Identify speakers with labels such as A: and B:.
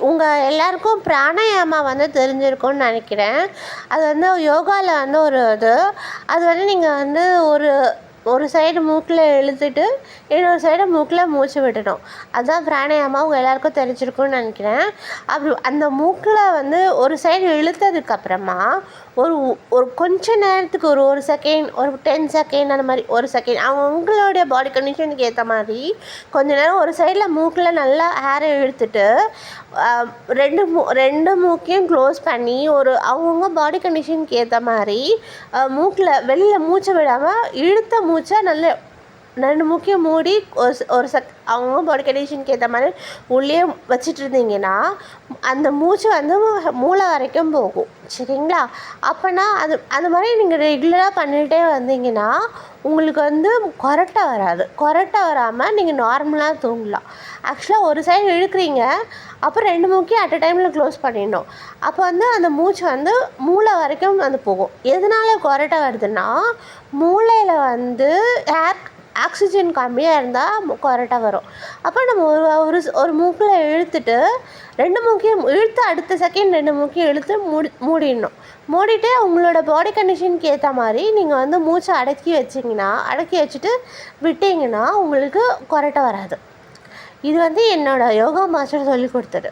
A: உங்கள் எல்லாருக்கும் பிராணாயாமா தெரிஞ்சிருக்கும்னு நினைக்கிறேன். அது யோகாவில் ஒரு இது. அது நீங்கள் ஒரு ஒரு சைடு மூக்கில் இழுத்துட்டு இன்னொரு சைடு மூக்கில் மூச்சு விடணும். அதுதான் பிராணாயாமா. உங்கள் எல்லாருக்கும் தெரிஞ்சிருக்கும்னு நினைக்கிறேன். அப்படி அந்த மூக்கில் ஒரு சைடு இழுத்ததுக்கப்புறமா ஒரு ஒரு கொஞ்ச நேரத்துக்கு ஒரு செகண்ட், ஒரு 10 செகண்ட், அந்த மாதிரி ஒரு செகண்ட் அவங்களுடைய பாடி கண்டிஷனுக்கு ஏற்ற மாதிரி கொஞ்ச நேரம் ஒரு சைடில் மூக்கில் நல்லா ஏரை இழுத்துட்டு ரெண்டு மூக்கையும் க்ளோஸ் பண்ணி அவங்கவுங்க பாடி கண்டிஷனுக்கு ஏற்ற மாதிரி மூக்கில் வெளியில் மூச்சை விடாமல் இழுத்த மூச்சை நல்ல 2 மூக்கையும் மூடி ஒரு அவங்க பாடி கண்டிஷனுக்கு ஏற்ற மாதிரி உள்ளே வச்சிட்டு இருந்தீங்கன்னா அந்த மூச்சு மூளை வரைக்கும் போகும். சரிங்களா? அப்போனா அது மாதிரி நீங்கள் ரெகுலராக பண்ணிகிட்டே வந்தீங்கன்னா உங்களுக்கு கொரட்டை வராது. கொரட்டை வராமல் நீங்கள் நார்மலாக தூங்கலாம். ஆக்சுவலாக ஒரு சைடு இழுக்கிறீங்க, அப்புறம் 2 மூக்கையும் அட் அ டைமில் க்ளோஸ் பண்ணிடணும். அப்போ அந்த மூச்சு மூளை வரைக்கும் போகும். எதனால் கொரட்டை வருதுன்னா மூளையில் ஏர் ஆக்சிஜன் கம்மியாக இருந்தால் கொரட்டை வரும். அப்போ நம்ம ஒரு மூக்கில் இழுத்துட்டு 2 மூக்கையும் இழுத்து அடுத்த செகண்ட் 2 மூக்கையும் இழுத்து மூடிடணும். மூடிட்டு உங்களோட பாடி கண்டிஷனுக்கு ஏற்ற மாதிரி நீங்கள் மூச்சை அடக்கி வச்சுட்டு விட்டிங்கன்னா உங்களுக்கு கொரட்டை வராது. இது என்னோடய யோகா மாஸ்டர் சொல்லி கொடுத்தது.